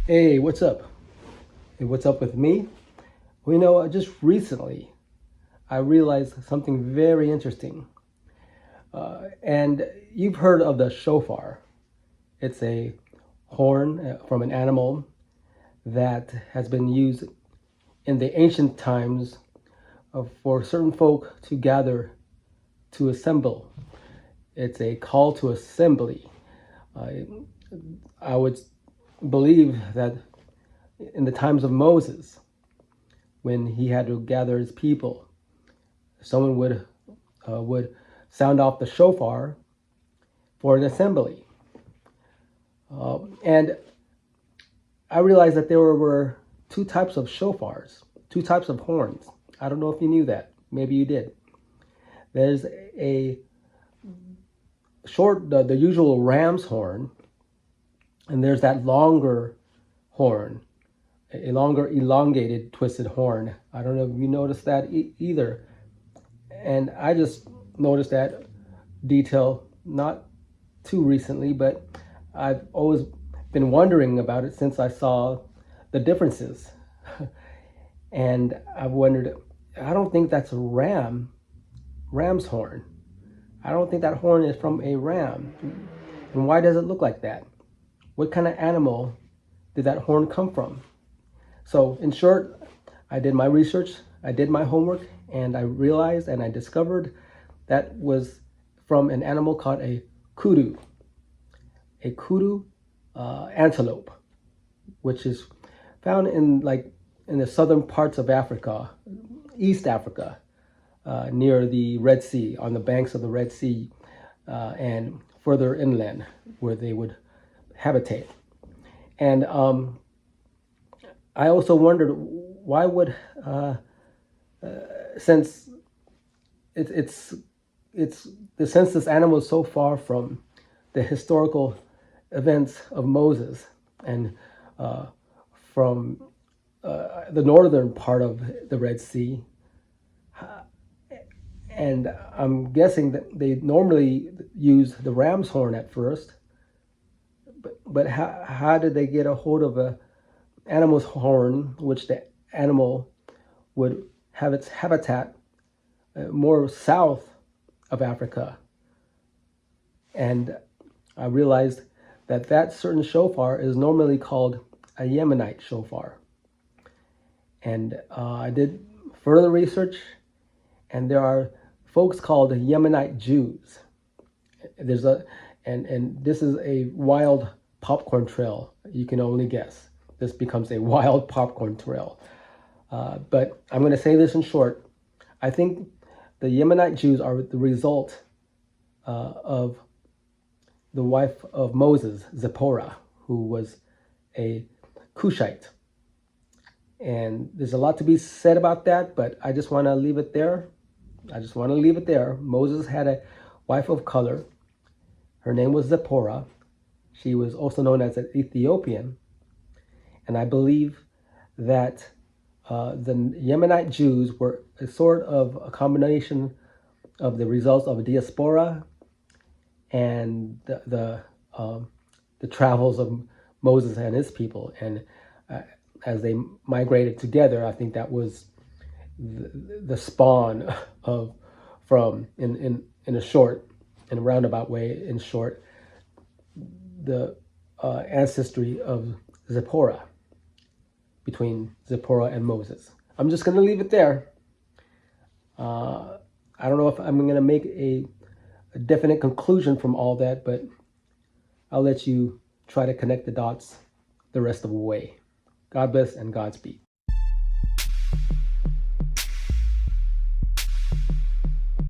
Hey, what's up? Hey, what's up with me? Well, just recently I realized something very interesting. And you've heard of the shofar. It's a horn from an animal that has been used in the ancient times for certain folk to gather to assemble. It's a call to assembly. I, I would believe that in the times of Moses, when he had to gather his people, someone would sound off the shofar for an assembly. And I realized that there were two types of shofars, two types of horns. I don't know if you knew that. Maybe you did. There's a short, the usual ram's horn, and there's that longer horn, a longer, elongated, twisted horn. I don't know if you noticed that either. And I just noticed that detail not too recently, but I've always been wondering about it since I saw the differences. And I've wondered, I don't think that's a ram's horn. I don't think that horn is from a ram. And why does it look like that? What kind of animal did that horn come from? So, in short, I did my research, I did my homework, and I realized and I discovered that was from an animal called a kudu antelope, which is found in the southern parts of Africa, East Africa, near the Red Sea, on the banks of the Red Sea, and further inland where they would habitate. And I also wondered why would since since this animal is so far from the historical events of Moses and from the northern part of the Red Sea, and I'm guessing that they normally use the ram's horn at first, but how did they get a hold of a animal's horn, which the animal would have its habitat more south of Africa? And I realized that certain shofar is normally called a Yemenite shofar. And I did further research, and there are folks called Yemenite Jews. And this is a wild popcorn trail. You can only guess. This becomes a wild popcorn trail. But I'm going to say this in short. I think the Yemenite Jews are the result of the wife of Moses, Zipporah, who was a Cushite. And there's a lot to be said about that, but I just want to leave it there. Moses had a wife of color. Her name was Zipporah. She was also known as an Ethiopian. And I believe that the Yemenite Jews were a sort of a combination of the results of a diaspora and the travels of Moses and his people. And as they migrated together, I think that was the spawn of, in a roundabout way, in short, the ancestry of Zipporah, between Zipporah and Moses. I'm just going to leave it there. I don't know if I'm going to make a definite conclusion from all that, but I'll let you try to connect the dots the rest of the way. God bless and Godspeed.